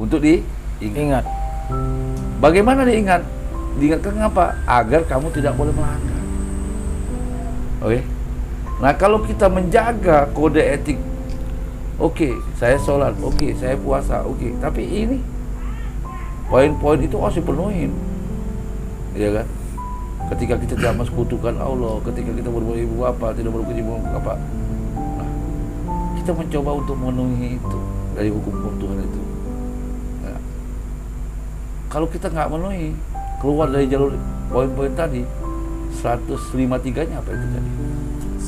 untuk diingat. Ingat. Bagaimana diingat? Diingatkan apa? Agar kamu tidak boleh melanggar. Oke. Nah, kalau kita menjaga kode etik, oke, saya sholat, oke, saya puasa, oke, tapi ini poin-poin itu harus dipenuhin, ya kan? Ketika kita tidak mensekutukan Allah, ketika kita berbuat ibu bapa, tidak berbuat ibu bapa, nah, kita mencoba untuk memenuhi itu dari hukum-hukum Tuhan itu. Nah, kalau kita nggak memenuhi, keluar dari jalur poin-poin tadi, 153-nya apa itu tadi?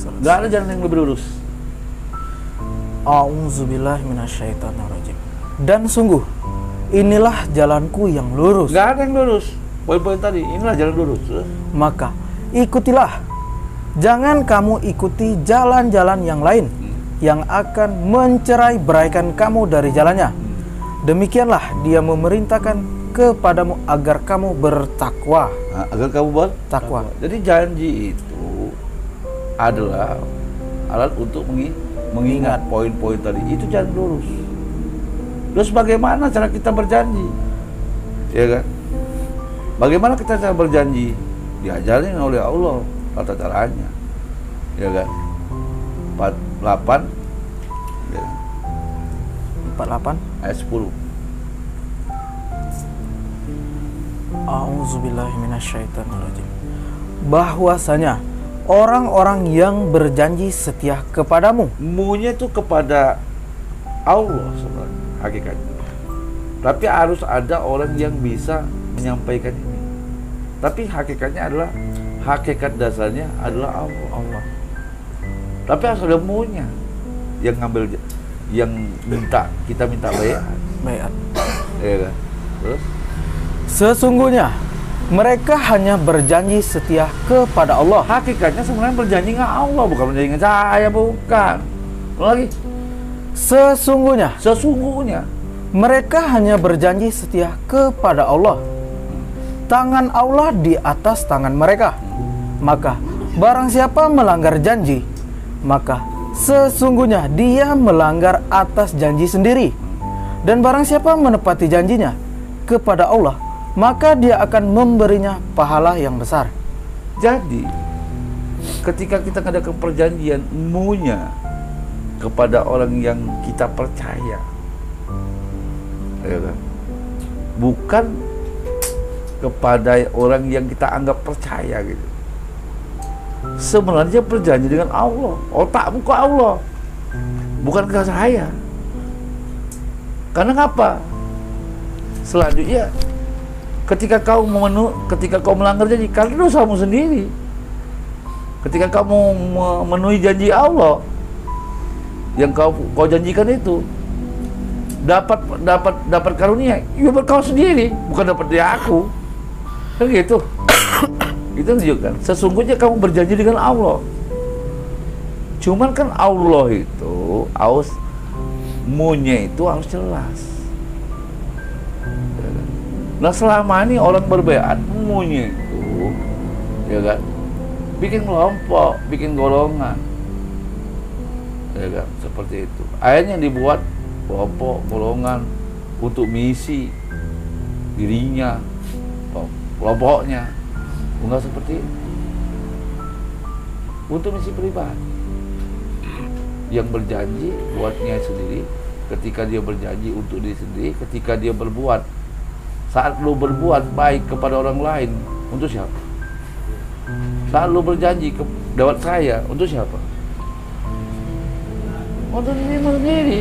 Nggak ada jalan yang lebih lurus. A'udzubillahi minasyaitonirrajim. Dan sungguh, inilah jalanku yang lurus. Nggak ada yang lurus. Poin-poin tadi, inilah jalan lurus. Maka ikutilah. Jangan kamu ikuti jalan-jalan yang lain yang akan mencerai-beraikan kamu dari jalannya. Demikianlah dia memerintahkan kepadamu agar kamu bertakwa. Nah, agar kamu bertakwa. Jadi janji itu adalah alat untuk mengingat poin-poin tadi. Itu jalan lurus. Terus bagaimana cara kita berjanji? Ya kan? Bagaimana kita cara berjanji? Diajarin oleh Allah tata caranya. Ya kan? 48 ya. 48 ayat 10. A'udzubillahi minasyaitonirrajim. Bahwasanya orang-orang yang berjanji setia kepadamu. Munya itu kepada Allah sebenarnya hakikatnya. Tapi harus ada orang yang bisa menyampaikan ini. Tapi hakikatnya adalah hakikat dasarnya adalah Allah. Tapi harus ada munya yang ngambil, yang kita minta bayar. Ya kan? Terus Sesungguhnya mereka hanya berjanji setia kepada Allah. hakikatnya sebenarnya berjanji dengan Allah, bukan berjanji dengan saya, bukan. Lagi sesungguhnya Mereka hanya berjanji setia kepada Allah. Tangan Allah di atas tangan mereka. Maka barang siapa melanggar janji, maka sesungguhnya dia melanggar atas janji sendiri. Dan barang siapa menepati janjinya kepada Allah, maka dia akan memberinya pahala yang besar. Jadi ketika kita ngadakan perjanjian, munya kepada orang yang kita percaya, ya kan? Bukan kepada orang yang kita anggap percaya gitu. Sebenarnya berjanji dengan Allah, otakmu ke Allah, bukan ke saya. Karena apa? Selanjutnya, ketika kau melanggar janji, karena dosamu sendiri. Ketika kamu memenuhi janji Allah yang kau janjikan itu, dapat karunia, ya buat kau sendiri, bukan dapat dari aku. Kan gitu. Itu menunjukkan sesungguhnya kamu berjanji dengan Allah. Cuman kan Allah itu harus munya itu harus jelas. Nah, selama ini orang berbaiat munya itu, ya kan, bikin kelompok, bikin golongan, ya kan, seperti itu. Akhirnya dibuat kelompok, golongan untuk misi dirinya, kelompoknya. Enggak seperti itu. Untuk misi pribadi, yang berjanji buatnya sendiri. Ketika dia berjanji untuk diri sendiri, ketika dia berbuat, saat lu berbuat baik kepada orang lain, untuk siapa? Saat lu berjanji lewat saya, untuk siapa? Untuk dirimu sendiri.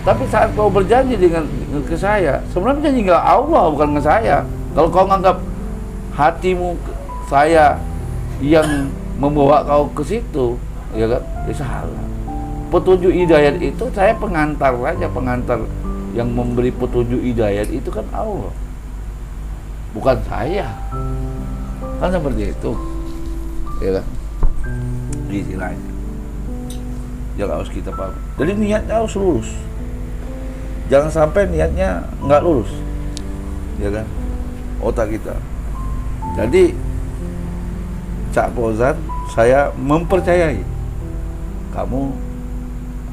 Tapi saat kau berjanji dengan ke saya, sebenarnya berjanji ke Allah, bukan ke saya. Kalau kau menganggap hatimu saya yang membawa kau ke situ, ya kan? Ya salah. Petunjuk hidayat itu saya pengantar saja, pengantar yang memberi petunjuk hidayat itu kan Allah, bukan saya. Kan seperti itu, ya kan? Istilahnya. Ya harus kita paham. Jadi niatnya harus lurus. Jangan sampai niatnya nggak lurus, ya kan? Otak kita. Jadi Cak Fauzan, saya mempercayai kamu,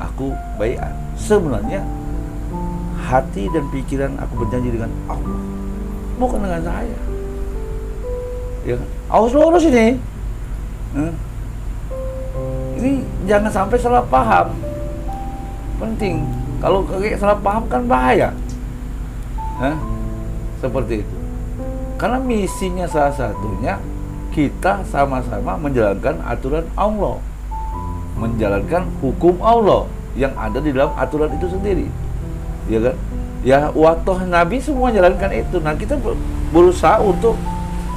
aku baiat. Sebenarnya hati dan pikiran aku berjanji dengan Allah, bukan dengan saya. Ya kan? Awas lurus ini. Ini jangan sampai salah paham. Penting. Kalau kayak salah paham kan bahaya. Seperti itu. Karena misinya salah satunya kita sama-sama menjalankan aturan Allah, menjalankan hukum Allah yang ada di dalam aturan itu sendiri, ya kan? Ya, waktu Nabi semua jalankan itu. Nah, kita berusaha untuk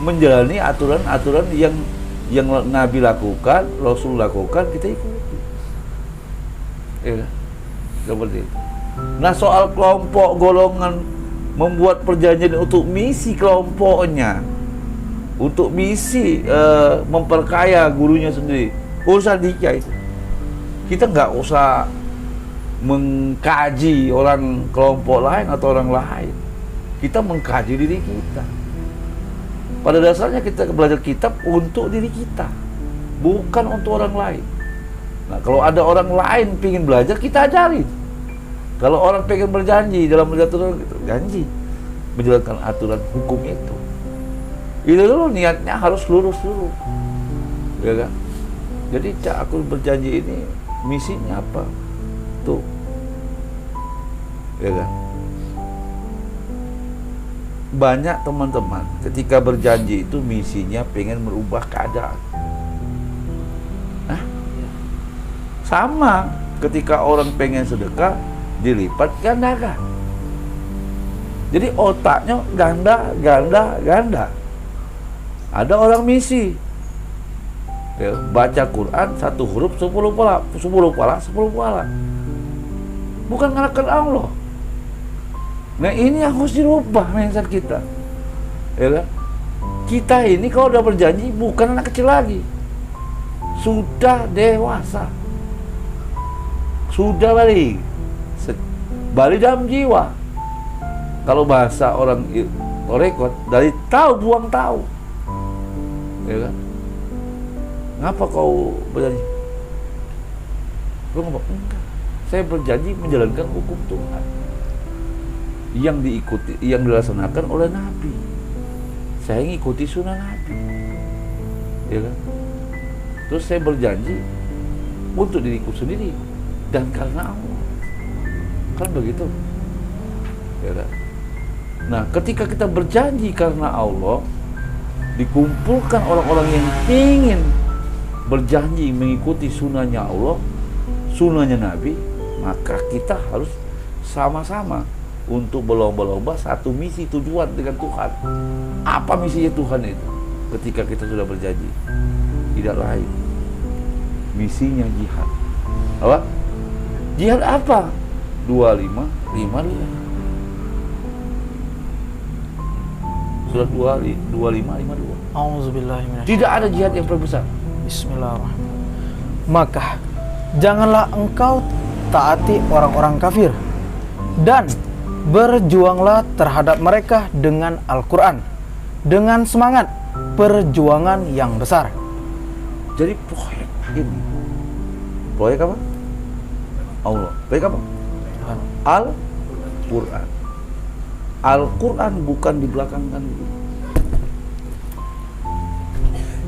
menjalani aturan-aturan yang Nabi lakukan, Rasul lakukan, kita ikuti, ya kan? Seperti itu. Nah, soal kelompok golongan membuat perjanjian untuk misi kelompoknya, untuk misi memperkaya gurunya sendiri, urusan dia itu. Kita nggak usah mengkaji orang kelompok lain atau orang lain. Kita mengkaji diri kita. Pada dasarnya kita belajar kitab untuk diri kita, bukan untuk orang lain. Nah, kalau ada orang lain pengen belajar, kita ajari. Kalau orang pengen berjanji dalam aturan, janji menjalankan aturan hukum itu. Itu dulu niatnya harus lurus dulu, ya kan? Jadi aku berjanji ini misinya apa? Tuh, ya kan? Banyak teman-teman ketika berjanji itu misinya pengen merubah keadaan. Sama ketika orang pengen sedekah, dilipat gandakan. Jadi otaknya ganda. Ada orang misi, ya, baca Quran 1 huruf 10 pahala. Bukan ngalahkan Allah. Nah, ini yang harus dirubah mindset kita, ya kan? Kita ini kalau udah berjanji bukan anak kecil lagi, sudah dewasa, sudah balik dalam jiwa. Kalau bahasa orang Torekot, dari tahu buang tahu, ya kan? Ngapa kau berjanji? Lu ngomong, enggak, saya berjanji menjalankan hukum Tuhan yang diikuti, yang dilaksanakan oleh Nabi. Saya ngikuti sunnah Nabi, ya kan? Terus saya berjanji untuk diriku sendiri dan karena Allah, kan begitu, ya kan? Nah, ketika kita berjanji karena Allah, dikumpulkan orang-orang yang ingin berjanji mengikuti sunnahnya Allah, sunnahnya Nabi, maka kita harus sama-sama untuk berlomba-lomba satu misi tujuan dengan Tuhan. Apa misinya Tuhan itu? Ketika kita sudah berjanji, tidak lain, misinya jihad. Apa? Jihad apa? 2552. Surat 2552. Auzubillahi. Tidak ada jihad yang terbesar. Bismillahirrahmanirrahim. Maka janganlah engkau taati orang-orang kafir dan berjuanglah terhadap mereka dengan Al-Quran, dengan semangat perjuangan yang besar. Jadi proyek ini, proyek apa? Allah. Proyek apa? Al-Quran. Al-Quran bukan di belakang kan,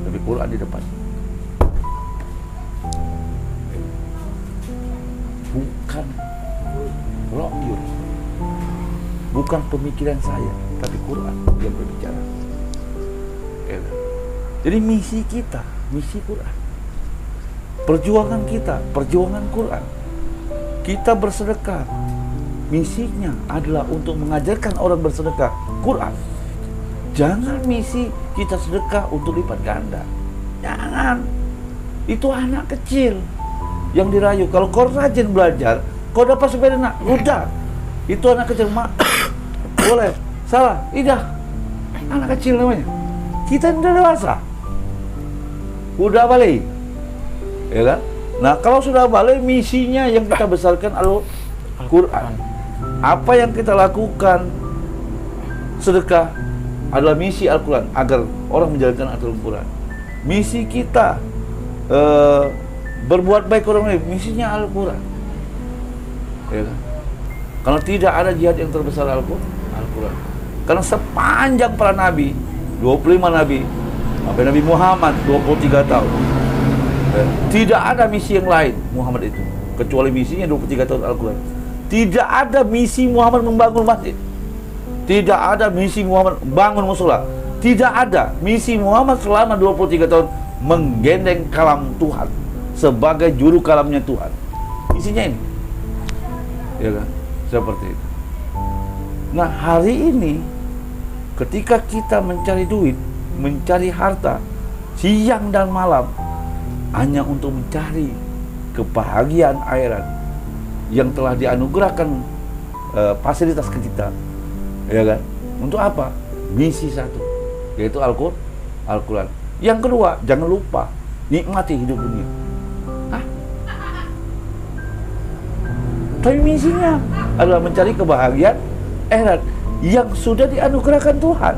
tapi Quran di depan. Bukan ro'yun, bukan pemikiran saya, tapi Quran yang berbicara. Jadi misi kita, misi Quran. Perjuangan kita, perjuangan Quran. Kita bersedekah, misinya adalah untuk mengajarkan orang bersedekah Quran. Jangan misi kita sedekah untuk lipat ganda. Jangan. Itu anak kecil yang dirayu. Kalau kau rajin belajar, kau dapat sepeda nak, udah. Itu anak kecil, mak. Boleh. Salah, tidak. Anak kecil namanya. Kita udah dewasa. Udah balik. Ya kan? Nah, kalau sudah balik, misinya yang kita besarkan Al-Quran. Apa yang kita lakukan sedekah adalah misi Al-Quran, agar orang menjalankan Al-Quran. Misi kita berbuat baik orang lain, misinya Al-Quran, ya kan? Karena tidak ada jihad yang terbesar Al-Quran. Karena sepanjang para nabi, 25 nabi, sampai Nabi Muhammad 23 tahun, tidak ada misi yang lain Muhammad itu kecuali misinya 23 tahun Al-Quran. Tidak ada misi Muhammad membangun masjid, tidak ada misi Muhammad bangun musola, tidak ada misi Muhammad selama 23 tahun menggendeng kalam Tuhan sebagai juru kalamnya Tuhan. Isinya ini, ya kan? Seperti itu. Nah, hari ini ketika kita mencari duit, mencari harta siang dan malam hanya untuk mencari kebahagiaan akhirat yang telah dianugerahkan fasilitas ke kita, ya kan? Untuk apa? Misi satu, yaitu Al-Quran. Yang kedua, jangan lupa nikmati hidup dunia. Tapi misinya adalah mencari kebahagiaan akhirat yang sudah dianugerahkan Tuhan.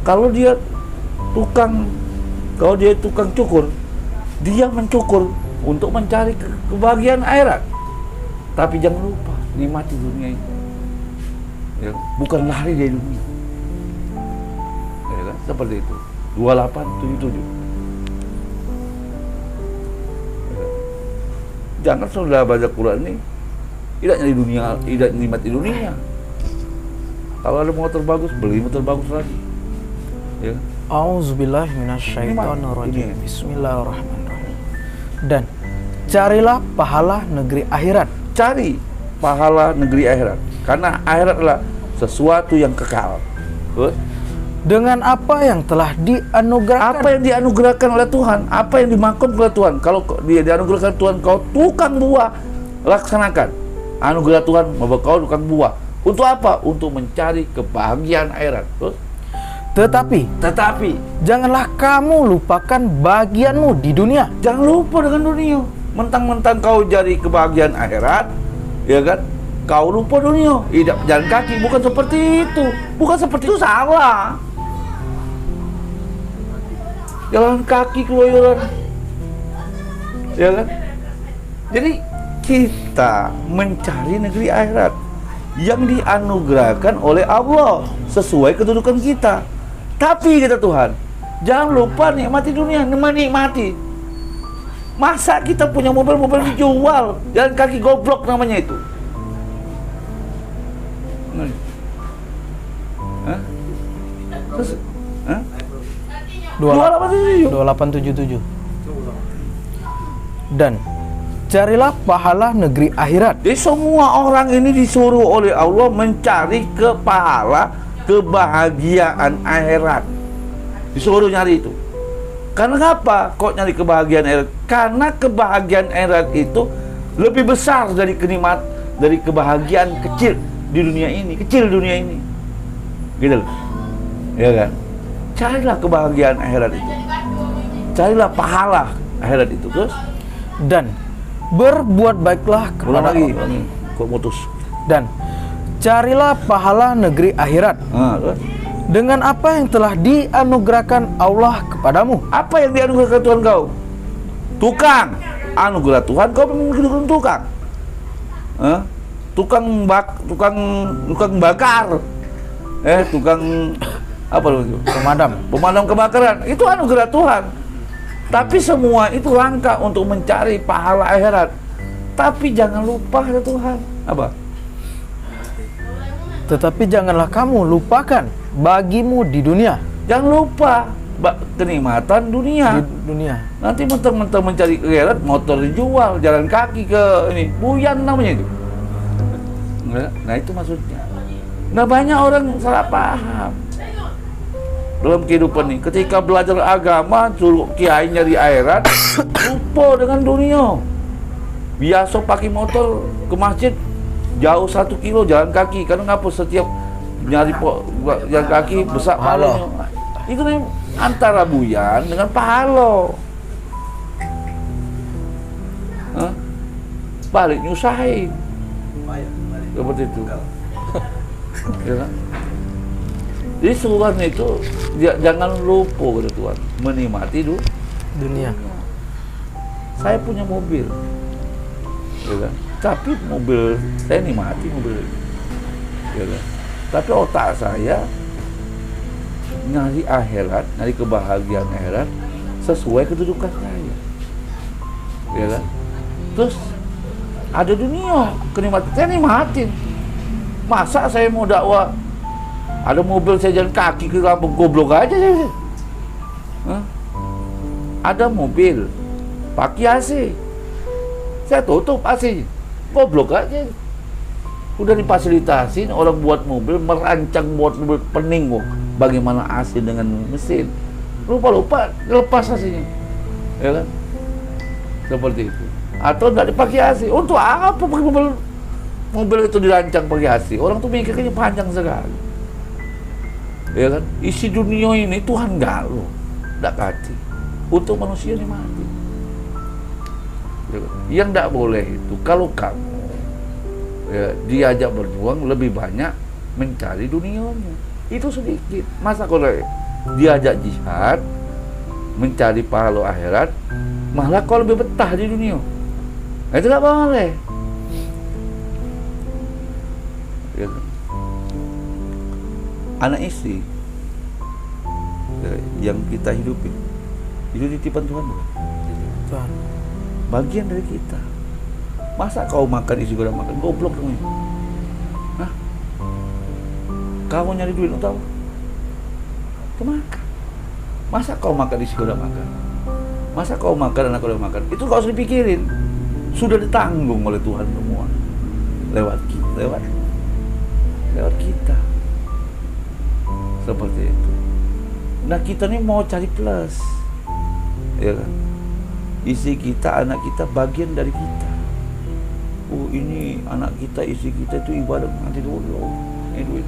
Kalau dia tukang cukur, dia mencukur untuk mencari kebahagiaan akhirat. Tapi jangan lupa nikmati dunia ini, ya, bukan lari dari dunia, ya kan? Seperti itu. 2877, ya. Jangan sudah baca Quran ini tidak nyari dunia, tidak nikmati dunia. Kalau ada motor bagus, beli motor bagus lagi, ya. Auzubillahi minasyaitonirrajim. Bismillahirrahmanirrahim. Dan carilah pahala negeri akhirat. Cari pahala negeri akhirat, karena akhirat adalah sesuatu yang kekal. Dengan apa yang telah dianugerahkan. Apa yang dianugerahkan oleh Tuhan, apa yang dimaksud oleh Tuhan. Kalau dia dianugerahkan Tuhan, kau tukang buah, laksanakan anugerah Tuhan bahwa kau tukang buah. Untuk apa? Untuk mencari kebahagiaan akhirat. Tetapi janganlah kamu lupakan bagianmu di dunia. Jangan lupa dengan dunia. Mentang-mentang kau cari kebahagiaan akhirat, ya kan? Kau lupa dunia. Tidak jalan kaki, bukan seperti itu. Bukan seperti itu, salah. Jalan kaki keluyuran, ya kan? Jadi kita mencari negeri akhirat yang dianugerahkan oleh Allah sesuai kedudukan kita. Tapi kata Tuhan, jangan lupa nikmati dunia, menikmati. Masa kita punya mobil dijual, jalan kaki goblok namanya itu. Hah? Terus, hah? 2877. Dan carilah pahala negeri akhirat. Jadi semua orang ini disuruh oleh Allah mencari pahala kebahagiaan akhirat. Disuruh nyari itu. Karena apa? Kok nyari kebahagiaan akhirat? Karena kebahagiaan akhirat itu lebih besar dari kebahagiaan kecil di dunia ini, gitu loh, ya kan? Carilah kebahagiaan akhirat itu, carilah pahala akhirat itu, terus dan berbuat baiklah kepada Allah. Kok mutus? Dan carilah pahala negeri akhirat. Terus? Dengan apa yang telah dianugerahkan Allah kepadamu. Apa yang dianugerahkan Tuhan kau? Tukang. Anugerah Tuhan kau memang tukang. Tukang bakar. Tukang apa itu? Pemadam kebakaran. Itu anugerah Tuhan. Tapi semua itu langkah untuk mencari pahala akhirat. Tapi jangan lupa ya Tuhan. Apa? Tetapi janganlah kamu lupakan bagimu di dunia. Jangan lupa kenikmatan dunia. Di dunia. Nanti mentang-mentang mencari akhirat, motor dijual, jalan kaki ke ini, buyan namanya itu. Nah itu maksudnya. Nah banyak orang salah paham dalam kehidupan ini. Ketika belajar agama, suruh kiai nyari akhirat, lupa dengan dunia. Biasa pakai motor ke masjid jauh 1 kilo jalan kaki, karena ngapa setiap nyari jalan kaki besar pahalanya. Itu nih antara buyan dengan pahala. Balik nyusahin seperti itu. Ya kan? Jadi seluruhnya itu jangan lupa kepada Tuhan menikmati dunia. Saya punya mobil, ya kan? Tapi mobil saya nikmati mobil. ya kan? Tapi otak saya nyari akhirat, nyari kebahagiaan akhirat sesuai kedudukan saya, ya kan? Terus ada dunia, kenikmatan saya nikmatin. Masa saya mau dakwah, ada mobil saya jalan kaki ke kampung, goblok aja saya. Hah? Ada mobil pakai AC, saya tutup AC, goblok aja. Udah difasilitasin orang buat mobil, merancang buat mobil pening kok. Bagaimana AC dengan mesin, lupa lepas AC-nya, ya kan? Seperti itu. Atau nggak dipakai AC, untuk apa pakai mobil itu dirancang pakai AC? Orang tuh mikirnya panjang sekali, ya kan? Isi dunia ini Tuhan nggak kasih untuk manusia nikmati. Ya kan? Yang nggak boleh itu kalau kamu ya, diajak berjuang lebih banyak mencari dunianya, itu sedikit. Masa kalau diajak jihad mencari pahala akhirat, malah kau lebih betah di dunia, itu nggak boleh, ya kan? Anak istri ya, yang kita hidupi itu titipan Tuhan, bukan? Tuhan. Bagian dari kita. Masa kau makan isi gula makan, goblok dong ya? Hah? Kau nyari duit untuk apa? Untuk makan. Masa kau makan isi gula makan? Masa kau makan anak kau makan? Itu kau harus dipikirin. Sudah ditanggung oleh Tuhan semua. Lewat kita. Seperti itu. Nah kita nih mau cari plus, ya kan? Isi kita, anak kita bagian dari kita. Oh ini anak kita, isi kita itu ibadah nanti dulu, ini duit,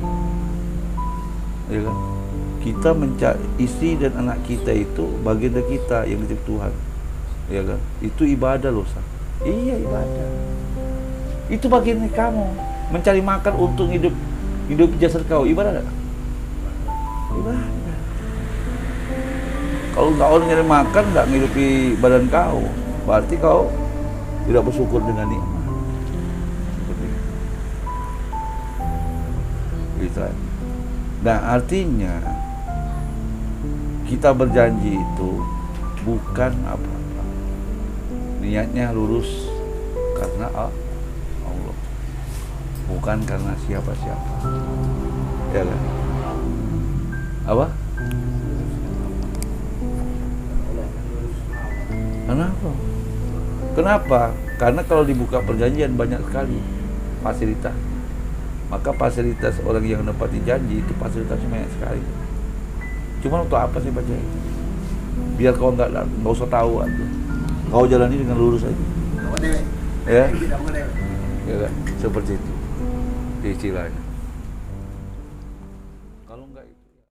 ya kan? Kita mencari isi dan anak kita itu bagian dari kita yang dititip Tuhan, ya kan? Itu ibadah loh, Sa. Iya ibadah. Itu bagian dari kamu mencari makan untuk hidup jasad kau, ibadah gak? Ibadah. Kalau kau nyari makan nggak ngidupi badan kau, berarti kau tidak bersyukur dengan nikmat. Gitu. Nah artinya kita berjanji itu bukan apa-apa, niatnya lurus karena Allah, bukan karena siapa-siapa, ya kan? Apa? Kenapa? Karena kalau dibuka perjanjian banyak sekali fasilitas. Maka fasilitas orang yang menepati janji itu fasilitasnya banyak sekali. Cuma untuk apa sih baca itu? Biar kau nggak usah tahu aja. Kau jalani dengan lurus aja. Ya, ya kan? Seperti itu istilahnya.